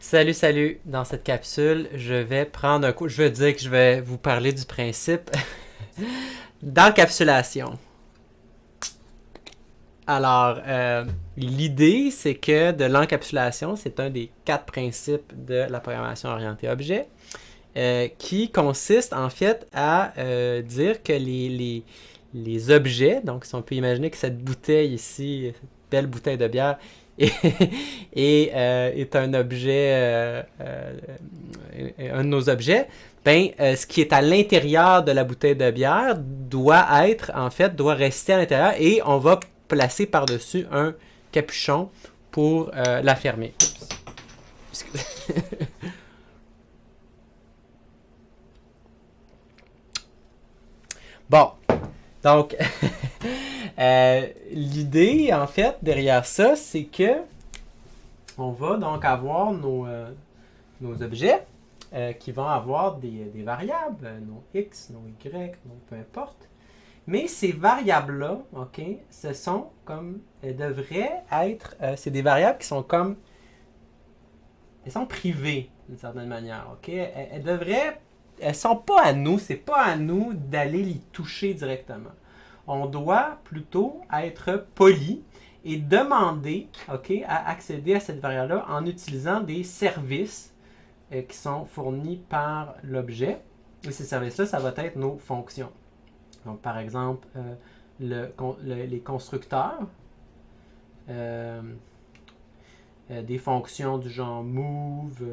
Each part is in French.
Salut, salut! Dans cette capsule, je vais prendre un coup. Je veux dire que je vais vous parler du principe d'encapsulation. Alors, l'idée, c'est que de l'encapsulation, c'est un des 4 principes de la programmation orientée objet, qui consiste en fait à dire que les objets, donc si on peut imaginer que cette bouteille ici, cette belle bouteille de bière, est un objet, un de nos objets, ben, ce qui est à l'intérieur de la bouteille de bière doit rester à l'intérieur et on va placer par-dessus un capuchon pour la fermer. Bon, donc, l'idée, en fait, derrière ça, c'est que on va donc avoir nos objets qui vont avoir des variables, nos x, nos y, nos peu importe. Mais ces variables-là, ok, ce sont comme, elles devraient être, c'est des variables qui sont comme, elles sont privées d'une certaine manière, ok. Elles sont pas à nous, c'est pas à nous d'aller les toucher directement. On doit plutôt être poli et demander, ok, à accéder à cette variable-là en utilisant des services qui sont fournis par l'objet. Et ces services-là, ça va être nos fonctions. Donc, par exemple, les constructeurs, des fonctions du genre move,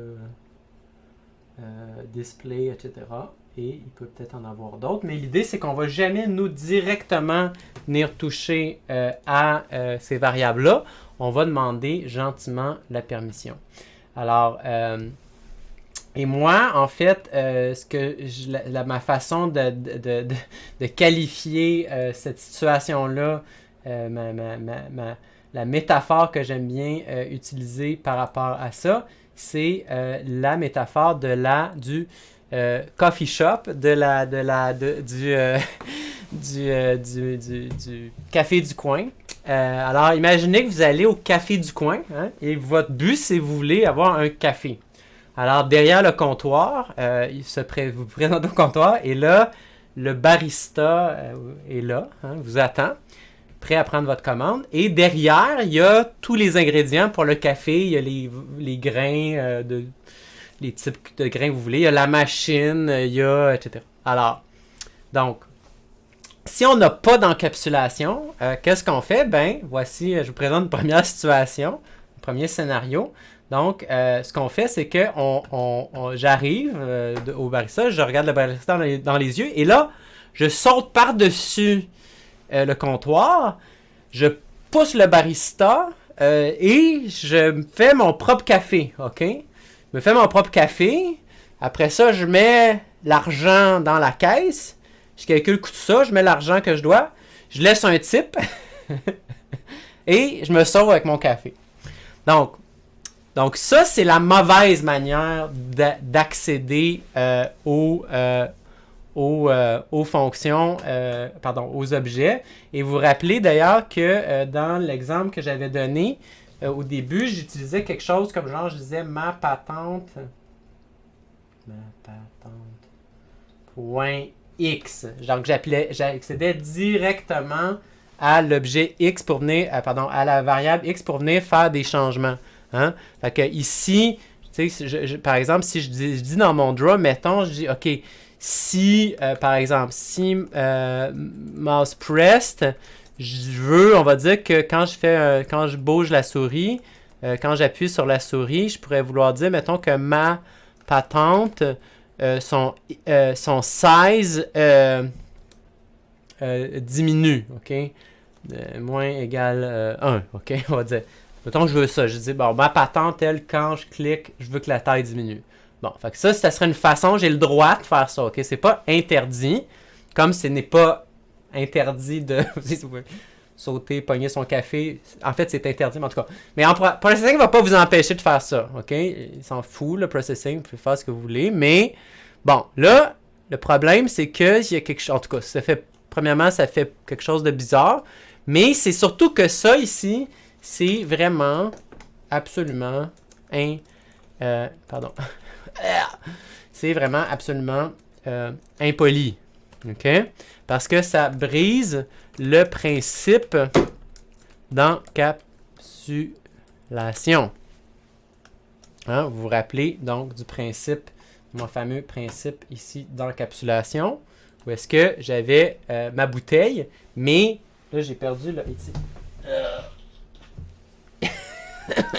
display, etc. Et il peut peut-être en avoir d'autres. Mais l'idée, c'est qu'on ne va jamais nous directement venir toucher à ces variables-là. On va demander gentiment la permission. Alors, et moi, en fait, ma façon de qualifier cette situation-là, la métaphore que j'aime bien utiliser par rapport à ça, c'est la métaphore du coffee shop, du café du coin. Alors, imaginez que vous allez au café du coin, hein, et votre but, c'est vous voulez avoir un café. Alors, derrière le comptoir, vous vous présentez au comptoir et là, le barista est là, hein, vous attend, prêt à prendre votre commande. Et derrière, il y a tous les ingrédients pour le café. Il y a les grains, les types de grains que vous voulez. Il y a la machine, il y a, etc. Alors, donc, si on n'a pas d'encapsulation, qu'est-ce qu'on fait? Ben, voici, je vous présente une première situation, un premier scénario. Donc, ce qu'on fait, c'est que j'arrive au barista, je regarde le barista dans les yeux, et là, je saute par-dessus le comptoir, je pousse le barista et je me fais mon propre café, ok? Je me fais mon propre café, après ça, je mets l'argent dans la caisse, je calcule tout ça, je mets l'argent que je dois, je laisse un tip et je me sauve avec mon café. Donc ça, c'est la mauvaise manière d'accéder aux fonctions, aux objets. Et vous vous rappelez d'ailleurs que dans l'exemple que j'avais donné au début, j'utilisais quelque chose comme genre, je disais ma patente point X. Donc j'accédais directement à l'objet X pour venir, à la variable X pour venir faire des changements. Hein? Fait que ici, par exemple, si je dis dans mon draw, mettons, je dis, OK, si, par exemple, si mouse pressed, on va dire que quand je bouge la souris, quand j'appuie sur la souris, je pourrais vouloir dire, mettons que ma patente, son size diminue, OK? Moins égale 1, OK? On va dire. Mettons que je veux ça. Je dis, bon, ma patente, elle, quand je clique, je veux que la taille diminue. Bon, fait que ça serait une façon, j'ai le droit de faire ça, ok? C'est pas interdit, comme ce n'est pas interdit de sauter, pogner son café. En fait, c'est interdit, mais en tout cas. Mais processing ne va pas vous empêcher de faire ça, ok? Il s'en fout, le processing, vous pouvez faire ce que vous voulez, mais bon, là, le problème, c'est qu'il y a quelque chose, en tout cas, premièrement, ça fait quelque chose de bizarre, mais c'est surtout que ça, ici, c'est vraiment absolument Pardon. C'est vraiment absolument impoli. OK? Parce que ça brise le principe d'encapsulation. Hein? Vous vous rappelez donc du principe, mon fameux principe ici d'encapsulation, où est-ce que j'avais ma bouteille, mais là j'ai perdu là, ici.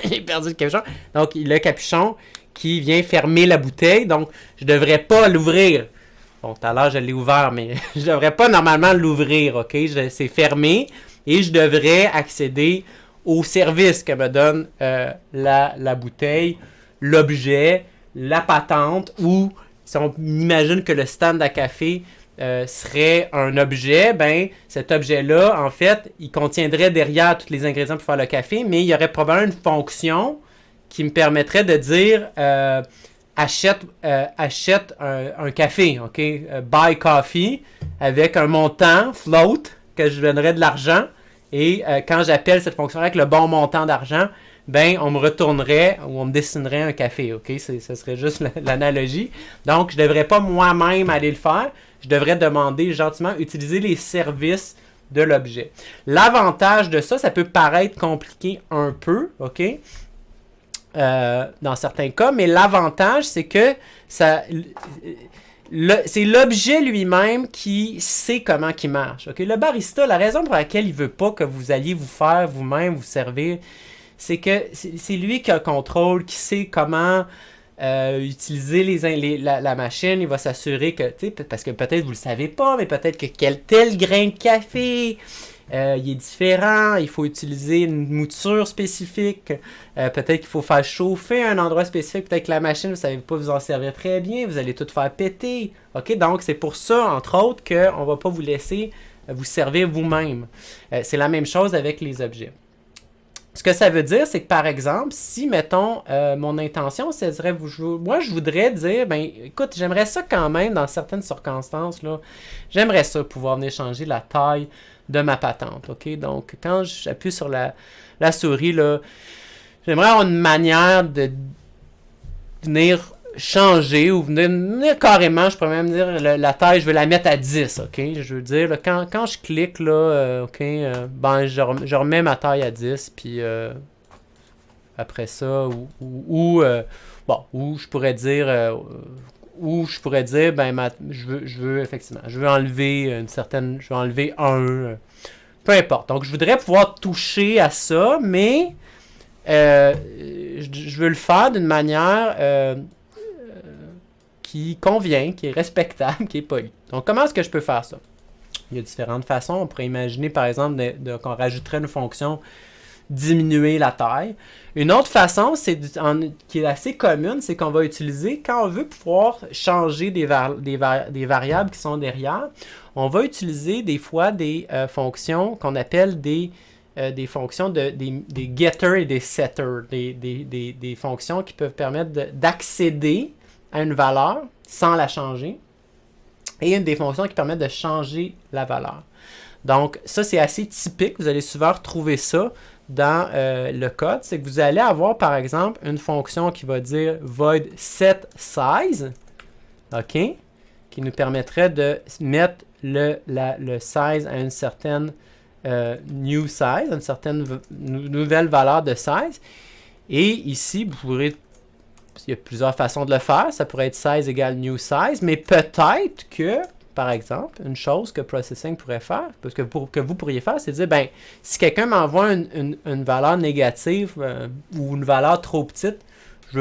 J'ai perdu le capuchon. Donc le capuchon qui vient fermer la bouteille, donc je ne devrais pas l'ouvrir. Bon, tout à l'heure je l'ai ouvert, mais je ne devrais pas normalement l'ouvrir, ok? C'est fermé et je devrais accéder au service que me donne la bouteille, l'objet, la patente, ou si on imagine que le stand à café serait un objet, ben cet objet-là, en fait, il contiendrait derrière tous les ingrédients pour faire le café, mais il y aurait probablement une fonction qui me permettrait de dire achète un café, ok? Buy coffee, avec un montant, float, que je donnerais de l'argent, et quand j'appelle cette fonction avec le bon montant d'argent, ben on me retournerait ou on me dessinerait un café, ok? Ce serait juste l'analogie. Donc, je ne devrais pas moi-même aller le faire. Je devrais demander gentiment utiliser les services de l'objet. L'avantage de ça, ça peut paraître compliqué un peu, ok? Dans certains cas, mais l'avantage, c'est que c'est l'objet lui-même qui sait comment il marche. Okay? Le barista, la raison pour laquelle il ne veut pas que vous alliez vous faire vous-même, vous servir, c'est que c'est lui qui a le contrôle, qui sait comment utiliser la machine. Il va s'assurer que, parce que peut-être vous ne le savez pas, mais peut-être que tel grain de café... il est différent, il faut utiliser une mouture spécifique, peut-être qu'il faut faire chauffer un endroit spécifique, peut-être que la machine, vous ne savez pas vous en servir très bien, vous allez tout faire péter. Ok, donc c'est pour ça, entre autres, qu'on ne va pas vous laisser vous servir vous-même. C'est la même chose avec les objets. Ce que ça veut dire, c'est que par exemple, si, mettons, mon intention, c'est moi, je voudrais dire, ben, écoute, j'aimerais ça quand même, dans certaines circonstances, là, j'aimerais ça pouvoir venir changer la taille de ma patente, ok? Donc, quand j'appuie sur la souris, là, j'aimerais avoir une manière de venir changer ou venir carrément, je pourrais même dire, la taille, je veux la mettre à 10, ok? Je veux dire, là, quand je clique, là, ok, ben, je remets ma taille à 10, puis après ça, ou je pourrais dire... ben, je veux effectivement, je veux enlever je veux enlever un, peu importe. Donc, je voudrais pouvoir toucher à ça, mais je veux le faire d'une manière qui convient, qui est respectable, qui est polie. Donc, comment est-ce que je peux faire ça? Il y a différentes façons. On pourrait imaginer, par exemple, qu'on rajouterait une fonction diminuer la taille. Une autre façon, qui est assez commune, c'est qu'on va utiliser, quand on veut pouvoir changer des variables qui sont derrière, on va utiliser des fois des fonctions qu'on appelle des fonctions des getters et des setters, des fonctions qui peuvent permettre d'accéder à une valeur sans la changer, et des fonctions qui permettent de changer la valeur. Donc, ça, c'est assez typique. Vous allez souvent retrouver ça dans le code. C'est que vous allez avoir, par exemple, une fonction qui va dire void set size, OK, qui nous permettrait de mettre le size à une certaine new size, une certaine nouvelle valeur de size. Et ici, vous pourrez... Il y a plusieurs façons de le faire. Ça pourrait être size égale new size, mais peut-être que, par exemple, une chose que Processing pourrait faire, parce que vous pourriez faire, c'est dire, ben, si quelqu'un m'envoie une valeur négative ou une valeur trop petite, je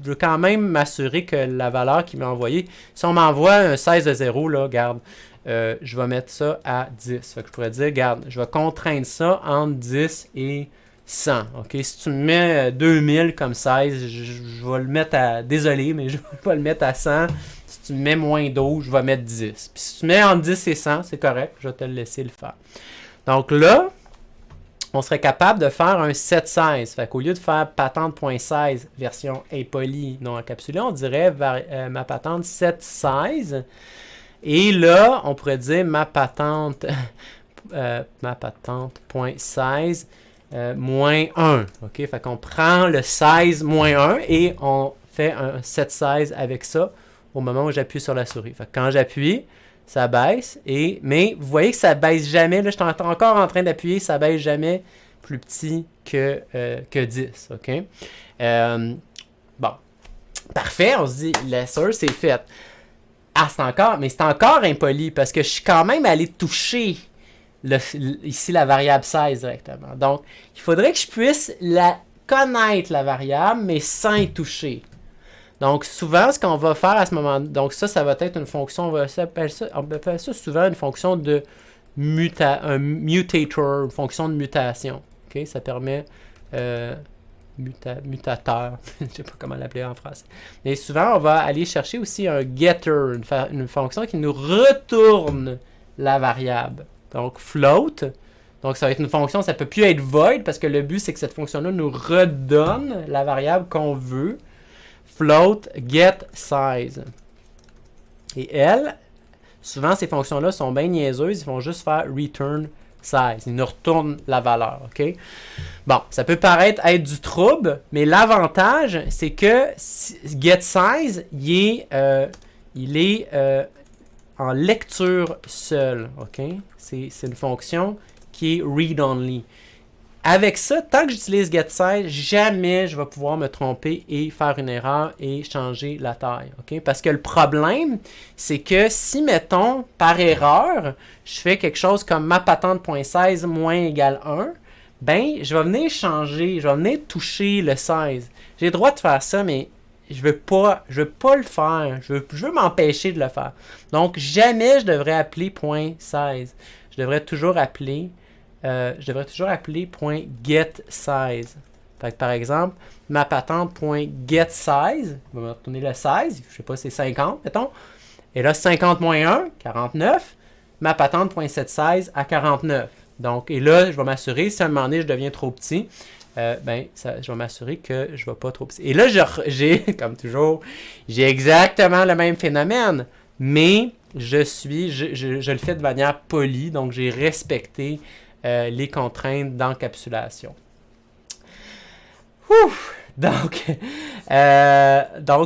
veux quand même m'assurer que la valeur qu'il m'a envoyée, si on m'envoie un 16 de 0, là, regarde, je vais mettre ça à 10. Fait que je pourrais dire, regarde, je vais contraindre ça entre 10 et 100. Ok, si tu me mets 2000 comme 16, je vais le mettre à... Désolé, mais je vais le mettre à 100. Si tu me mets moins 12, je vais mettre 10. Puis si tu mets entre 10 et 100, c'est correct. Je vais te le laisser le faire. Donc là, on serait capable de faire un set size. Fait qu'au lieu de faire patente.size version impolie non encapsulée, on dirait ma patente set size. Et là, on pourrait dire ma patente.size moins 1. OK? Fait qu'on prend le size moins 1 et on fait un set size avec ça au moment où j'appuie sur la souris. Fait que quand j'appuie, ça baisse. Mais vous voyez que ça baisse jamais. Là, je suis encore en train d'appuyer, ça baisse jamais plus petit que 10. OK? Bon. Parfait, on se dit, lesser, c'est fait. Ah, c'est encore impoli parce que je suis quand même allé toucher ici la variable size directement. Donc, il faudrait que je puisse connaître la variable, mais sans y toucher. Donc, souvent, ce qu'on va faire à ce moment, donc ça va être une fonction, on appelle ça souvent une fonction de un mutator, une fonction de mutation. Okay? Ça permet mutateur, je ne sais pas comment l'appeler en français. Mais souvent, on va aller chercher aussi un getter, une fonction qui nous retourne la variable. Donc, float. Donc, ça va être une fonction, ça ne peut plus être void parce que le but, c'est que cette fonction-là nous redonne la variable qu'on veut. Float get size. Et souvent, ces fonctions-là sont bien niaiseuses. Ils vont juste faire return size. Ils nous retournent la valeur. OK? Bon, ça peut paraître être du trouble, mais l'avantage, c'est que get size, il est en lecture seule. OK? C'est une fonction qui est read-only. Avec ça, tant que j'utilise getSize, jamais je vais pouvoir me tromper et faire une erreur et changer la taille. Okay? Parce que le problème, c'est que si, mettons, par erreur, je fais quelque chose comme ma patente.size moins égale 1, ben, je vais venir changer, je vais venir toucher le size. J'ai le droit de faire ça, mais je veux pas le faire. Je veux m'empêcher de le faire. Donc, jamais je devrais appeler .size. Je devrais toujours appeler .getSize. Fait que, par exemple, ma patente.getSize va me retourner le size, je sais pas, c'est 50, mettons. Et là, 50 moins 1, 49. Ma patente.setSize à 49. Donc, et là, je vais m'assurer, si à un moment donné, je deviens trop petit, je vais m'assurer que je ne vais pas trop petit. Et là, j'ai, comme toujours, j'ai exactement le même phénomène, mais je le fais de manière polie, donc j'ai respecté les contraintes d'encapsulation. Donc,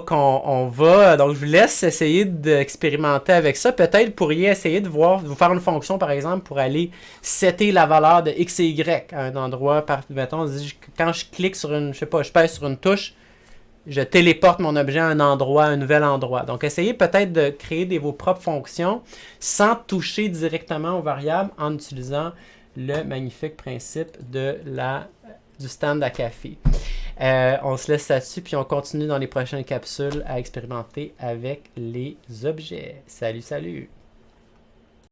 on va. Donc, je vous laisse essayer d'expérimenter avec ça. Peut-être vous pourriez essayer de vous faire une fonction, par exemple, pour aller setter la valeur de X et Y à un endroit. Mettons, quand je clique sur je pèse sur une touche, je téléporte mon objet à un endroit, à un nouvel endroit. Donc, essayez peut-être de créer vos propres fonctions sans toucher directement aux variables en utilisant le magnifique principe du stand à café. On se laisse là-dessus, puis on continue dans les prochaines capsules à expérimenter avec les objets. Salut, salut!